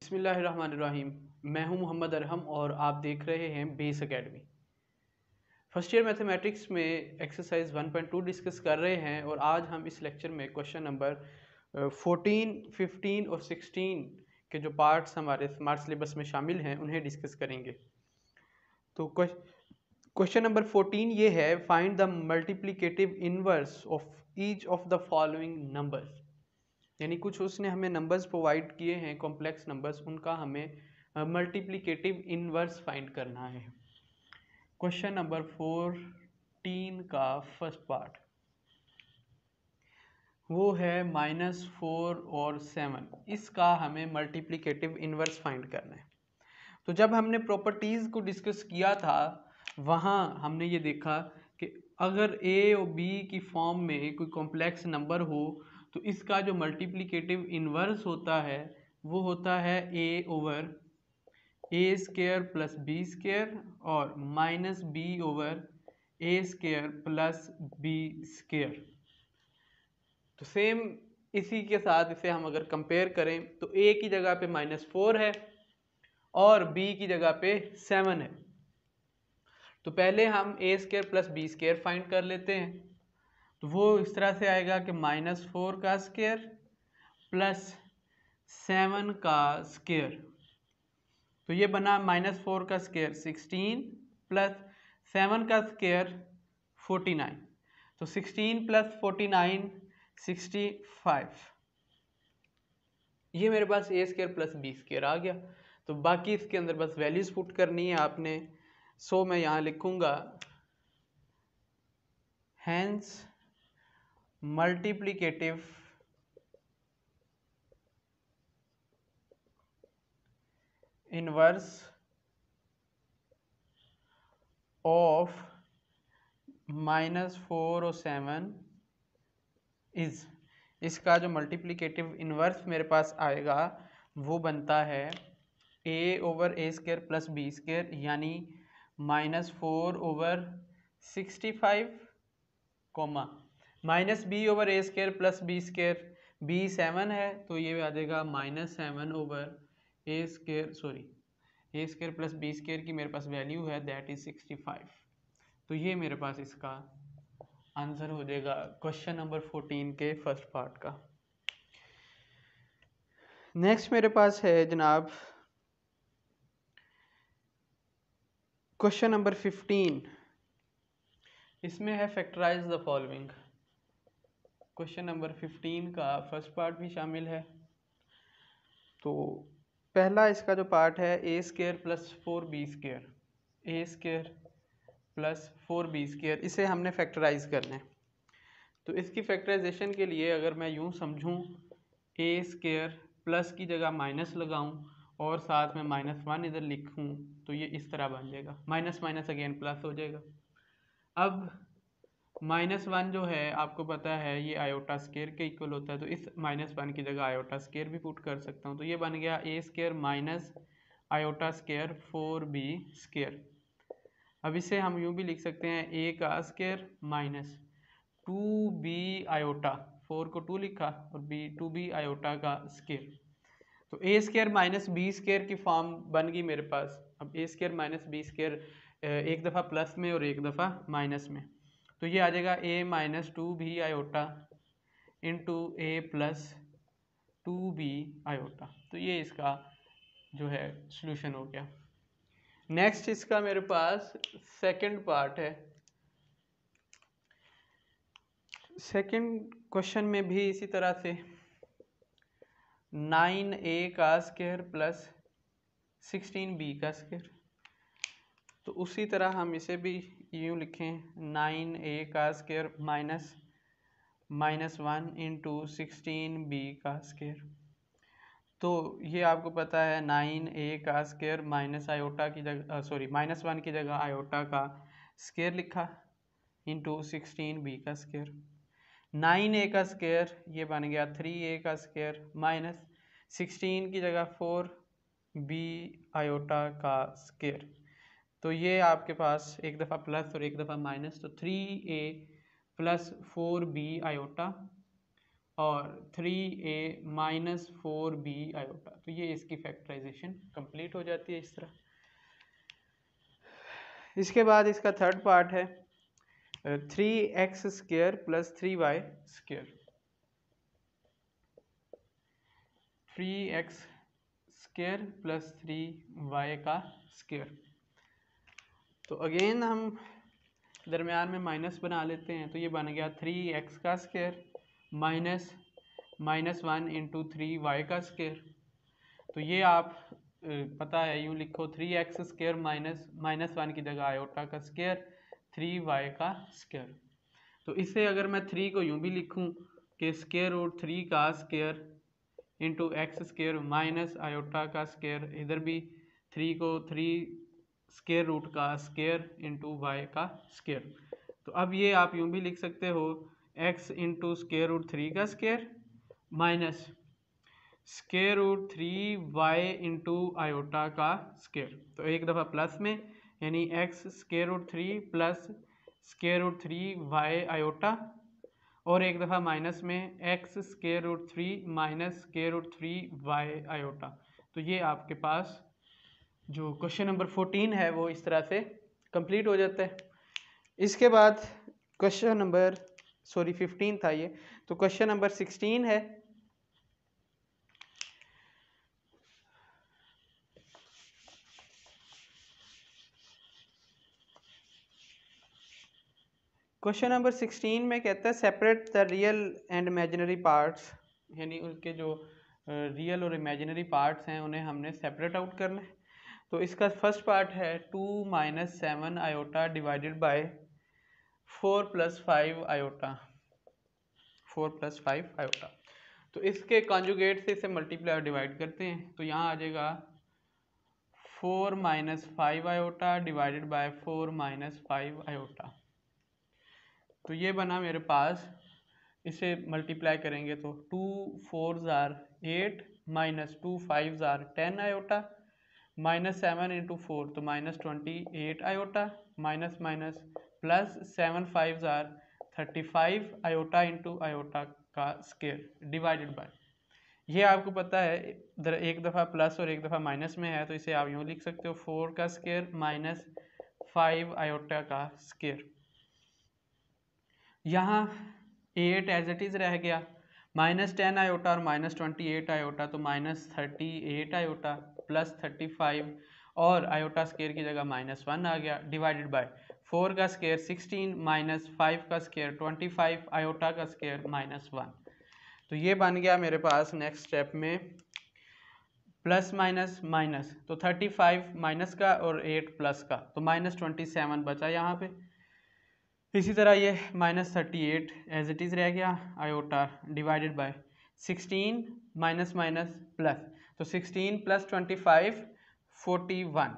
बिस्मिल्लाहिर्रहमानिर्रहीम। मैं हूं मोहम्मद अरहम और आप देख रहे हैं base academy. First year mathematics में एक्सरसाइज 1.2 डिस्कस कर रहे हैं और आज हम इस लेक्चर में क्वेश्चन नंबर 14, 15 और 16 के जो पार्ट्स हमारे स्मार्ट सिलेबस में शामिल हैं उन्हें डिस्कस करेंगे। तो क्वेश्चन नंबर 14 ये है, find the multiplicative inverse of each of the following numbers. यानी कुछ उसने हमें नंबर्स प्रोवाइड किए हैं, कॉम्प्लेक्स नंबर्स, उनका हमें मल्टीप्लिकेटिव इनवर्स फाइंड करना है। क्वेश्चन नंबर 14 का फर्स्ट पार्ट वो है -4 और 7। इसका हमें मल्टीप्लिकेटिव इनवर्स फाइंड करना है। तो जब हमने प्रॉपर्टीज़ को डिस्कस किया था वहाँ हमने ये देखा कि अगर ए और बी की फॉर्म में कोई कॉम्प्लेक्स नंबर हो तो इसका जो मल्टीप्लिकेटिव इनवर्स होता है वो होता है a over a square plus b square और minus b over a square plus b square. तो सेम इसी के साथ इसे हम अगर कंपेयर करें तो ए की जगह पे -4 है और बी की जगह पे 7 है। तो पहले हम a square plus b square find कर लेते हैं। तो वो इस तरह से आएगा कि -4 का स्क्वायर प्लस 7 का स्क्वायर। तो ये बना -4 का स्क्वायर 16 प्लस 7 का स्क्वायर 49। तो 16 प्लस 49 65। ये मेरे पास ए स्क्वायर प्लस बी स्क्वायर आ गया। तो बाकी इसके अंदर बस वैल्यूज पुट करनी है आपने। सो मैं यहाँ लिखूंगा हैंस मल्टीप्लिकेटिव इनवर्स ऑफ -4 और 7 इज, इसका जो मल्टीप्लिकेटिव इनवर्स मेरे पास आएगा वो बनता है a over a square plus b square, यानी -4 over 65 comma minus b over a square plus b square. B 7 है तो ये आ जाएगा -7 over a square a square plus b square की मेरे पास वैल्यू है दैट इज 65। तो ये मेरे पास इसका आंसर हो जाएगा क्वेश्चन नंबर 14 के फर्स्ट पार्ट का। नेक्स्ट मेरे पास है जनाब क्वेश्चन नंबर 15। इसमें है factorize the following. Question number 15 का फर्स्ट पार्ट भी शामिल है। तो पहला इसका जो पार्ट है ए square plus 4b square, a square plus 4b square, इसे हमने फैक्टराइज करना है। तो इसकी फैक्टराइजेशन के लिए अगर मैं यूँ समझूँ ए स्क्वायर प्लस की जगह माइनस लगाऊं और साथ में -1 इधर लिखूं तो ये इस तरह बन जाएगा, माइनस माइनस अगेन प्लस हो जाएगा। अब -1 जो है आपको पता है ये आयोटा स्क्वायर के इक्वल होता है, तो इस -1 की जगह आयोटा स्क्वायर भी पुट कर सकता हूँ। तो ये बन गया a square minus iota square 4b square. अब इसे हम यूँ भी लिख सकते हैं ए का स्क्वायर माइनस 2b आयोटा, 4 को 2 लिखा और b 2b आयोटा का स्क्वायर। तो ए स्क्वायर माइनस बी स्क्वायर की फॉर्म बन गई मेरे पास। अब ए स्क्वायर माइनस बी स्क्वायर एक दफ़ा प्लस में और एक दफ़ा माइनस में, तो ये आ जाएगा ए माइनस 2b आयोटा इंटू ए प्लस 2b आयोटा। तो ये इसका जो है सॉल्यूशन हो गया। नेक्स्ट इसका मेरे पास सेकंड पार्ट है। सेकंड क्वेश्चन में भी इसी तरह से 9a का स्क्वायर प्लस 16b का स्क्वायर। तो उसी तरह हम इसे भी यूँ लिखें 9a का स्क्वायर माइनस -1 इंटू 16b का स्क्वायर। तो ये आपको पता है 9a का स्क्वायर माइनस आयोटा की जगह -1 की जगह आयोटा का स्क्वायर लिखा इंटू 16b का स्क्वायर। 9a का स्क्वायर ये बन गया 3a का स्क्वायर माइनस 16 की जगह 4b आयोटा का स्क्वायर। तो ये आपके पास एक दफ़ा प्लस और एक दफ़ा माइनस, तो 3a प्लस 4b आयोटा और 3a माइनस 4b आयोटा। तो ये इसकी फैक्टराइजेशन कंप्लीट हो जाती है इस तरह। इसके बाद इसका थर्ड पार्ट है 3x square plus 3y square. 3x square plus 3y का स्क्वायर। तो अगेन हम दरमियान में माइनस बना लेते हैं, तो ये बन गया 3x का स्क्वायर माइनस -1 इंटू 3y का स्क्वायर। तो ये आप पता है यूँ लिखो 3x स्क्वायर माइनस 1 की जगह आयोटा का स्क्वायर 3y का स्क्वायर। तो इसे अगर मैं 3 को यूँ भी लिखूँ कि स्क्वायर रूट 3 का square into x square minus iota का स्क्वायर, इधर भी 3 को 3 स्क्वायर रूट का स्क्वायर इंटू वाई का स्क्वायर। तो अब ये आप यूँ भी लिख सकते हो x इंटू स्क्वायर रूट 3 का square minus square root 3y into iota का स्क्वायर। तो एक दफ़ा प्लस में यानी x square root 3 plus square root 3y iota, और एक दफ़ा माइनस में x square root 3 minus square root 3y iota. तो ये आपके पास जो क्वेश्चन नंबर 14 है वो इस तरह से कंप्लीट हो जाता है। इसके बाद क्वेश्चन नंबर 15 था ये, तो क्वेश्चन नंबर 16 है क्वेश्चन नंबर 16 में कहता है separate the real and imaginary parts, यानी उनके जो रियल और इमेजिनरी पार्ट्स हैं उन्हें हमने सेपरेट आउट करना है। तो इसका फर्स्ट पार्ट है 2 minus 7 iota divided bye 4 plus 5 iota, 4 plus 5 iota. तो इसके कॉन्जुगेट से इसे मल्टीप्लाई डिवाइड करते हैं, तो यहाँ आ जाएगा 4 minus 5 iota divided bye 4 minus 5 iota. तो ये बना मेरे पास, इसे मल्टीप्लाई करेंगे तो 2 4 are 8 minus 2 5 are 10 iota minus 7 into 4 तो minus 28 iota minus minus plus 7 5 are 35 iota into iota का स्क्वायर डिवाइडेड बाय, ये आपको पता है एक दफ़ा प्लस और एक दफ़ा माइनस में है, तो इसे आप यूँ लिख सकते हो 4 का स्क्वायर माइनस 5 आयोटा का स्क्वायर। यहाँ 8 एज इट इज़ रह गया, माइनस 10 आयोटा और माइनस 28 आयोटा, तो माइनस 38 आयोटा प्लस 35 और आयोटा स्क्वायर की जगह -1 आ गया डिवाइडेड बाय 4 का स्क्वायर 16 माइनस 5 का स्क्वायर 25 आयोटा का स्क्वायर -1। तो ये बन गया मेरे पास नेक्स्ट स्टेप में प्लस माइनस माइनस, तो 35 माइनस का और 8 प्लस का, तो -27 बचा यहाँ पे। इसी तरह ये -38 एज इट इज़ रह गया iota divided bye 16 minus minus plus, तो 16 प्लस 25 41।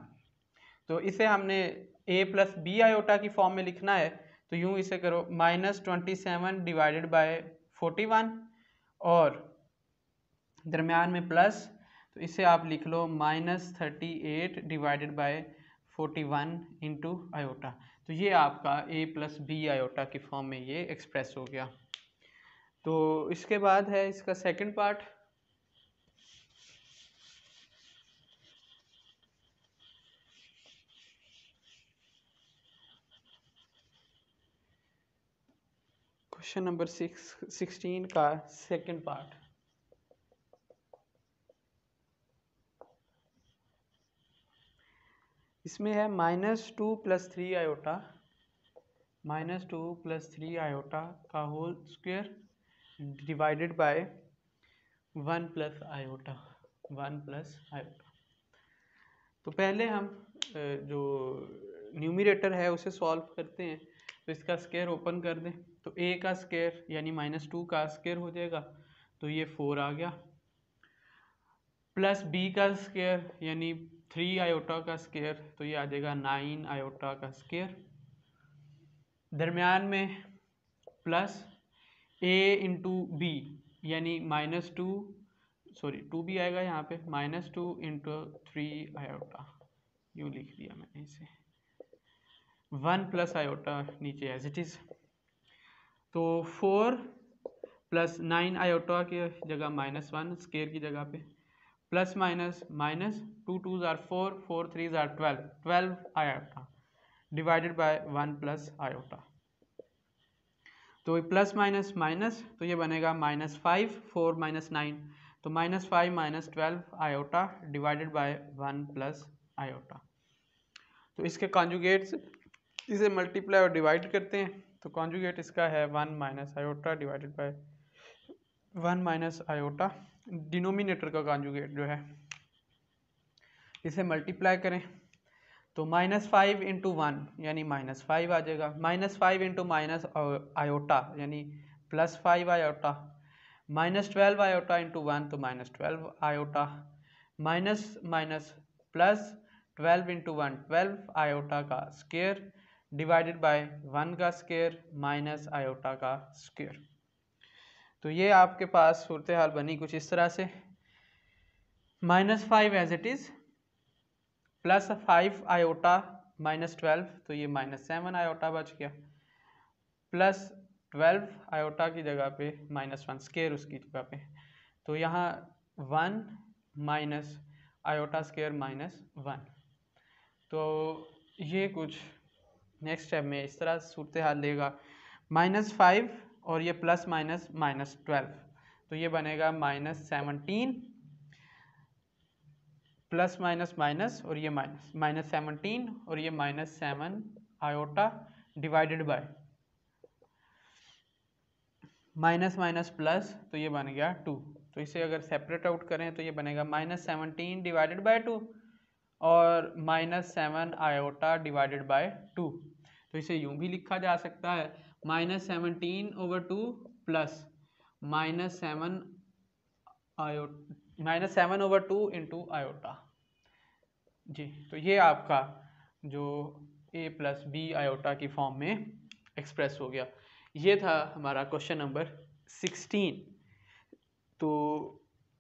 तो इसे हमने a प्लस बी आयोटा की फॉर्म में लिखना है, तो यूँ इसे करो -27 डिवाइडेड बाय 41 और दरमियान में प्लस, तो इसे आप लिख लो -38 डिवाइडेड बाय 41 इंटू आयोटा। तो ये आपका a प्लस बी आयोटा की फॉर्म में ये एक्सप्रेस हो गया। तो इसके बाद है इसका सेकंड पार्ट, क्वेश्चन नंबर 16 का सेकंड पार्ट। इसमें है -2 प्लस 3 आयोटा, -2 प्लस 3 आयोटा का whole square divided by 1 plus iota, 1 plus iota. तो पहले हम जो न्यूमरेटर है उसे सॉल्व करते हैं। तो इसका स्क्वायर ओपन कर दें, तो a का स्क्वायर यानी -2 का स्क्वायर हो जाएगा, तो ये 4 आ गया, प्लस b का स्क्वायर यानी 3 आयोटा का स्क्वायर, तो ये आ जाएगा 9 आयोटा का स्क्वायर। दरमियान में प्लस a इंटू बी यानी -2 भी आएगा यहाँ पे, -2 इंटू 3 आयोटा, यूँ लिख दिया मैंने इसे, 1 प्लस आयोटा नीचे एज इट इज़। तो 4 प्लस 9 आयोटा की जगह -1 स्केयर की जगह पे, प्लस माइनस माइनस 2 2 ज़ार 4 4 3 ज़ार 12 iota divided by 1 plus iota. तो प्लस माइनस माइनस तो ये बनेगा -5 4 -9 तो -5 -12 iota divided by 1 plus iota. तो इसके कॉन्जुगेट्स इसे मल्टीप्लाई और डिवाइड करते हैं तो कॉन्जुगेट इसका है 1 minus iota divided by 1 minus iota. Denominator का कॉन्जुगेट जो है इसे मल्टीप्लाई करें तो -5 इंटू 1 यानी -5 आ जाएगा, -5 इंटू माइनस आयोटा यानी +5 आयोटा, -12 आयोटा इंटू 1 तो -12 iota, minus minus plus 12 into 1 12 iota का स्क्वायर डिवाइडेड बाय 1 का स्क्वायर माइनस आयोटा का स्क्वायर। तो ये आपके पास सूरत हाल बनी कुछ इस तरह से, -5 एज इट इज़, +5 आयोटा -12 तो ये -7 आयोटा बच गया, +12 आयोटा की जगह पे -1 स्क्वायर उसकी जगह पे, तो यहाँ 1 माइनस आयोटा स्क्वायर -1। तो ये कुछ नेक्स्ट स्टेप में इस तरह सूरत हाल देगा, -5 और ये प्लस माइनस -12 तो ये बनेगा -17 प्लस माइनस माइनस और ये -17 और ये -7 iota divided bye minus minus plus तो ये बन गया 2। तो इसे अगर सेपरेट आउट करें तो ये बनेगा -17 डिवाइडेड बाय 2 और -7 आयोटा डिवाइडेड बाय 2। तो इसे यूं भी लिखा जा सकता है -17/2 प्लस -7/2 इंटू आयोटा जी। तो ये आपका जो a प्लस बी आयोटा की फॉर्म में एक्सप्रेस हो गया। ये था हमारा क्वेश्चन नंबर 16। तो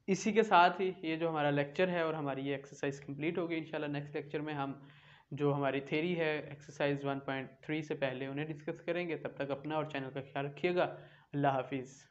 इसी के साथ ही ये जो हमारा लेक्चर है और हमारी ये एक्सरसाइज कंप्लीट होगी। इंशाल्लाह नेक्स्ट लेक्चर में हम जो हमारी थ्योरी है एक्सरसाइज 1.3 से पहले उन्हें डिस्कस करेंगे। तब तक अपना और चैनल का ख्याल रखिएगा। अल्लाह हाफिज़।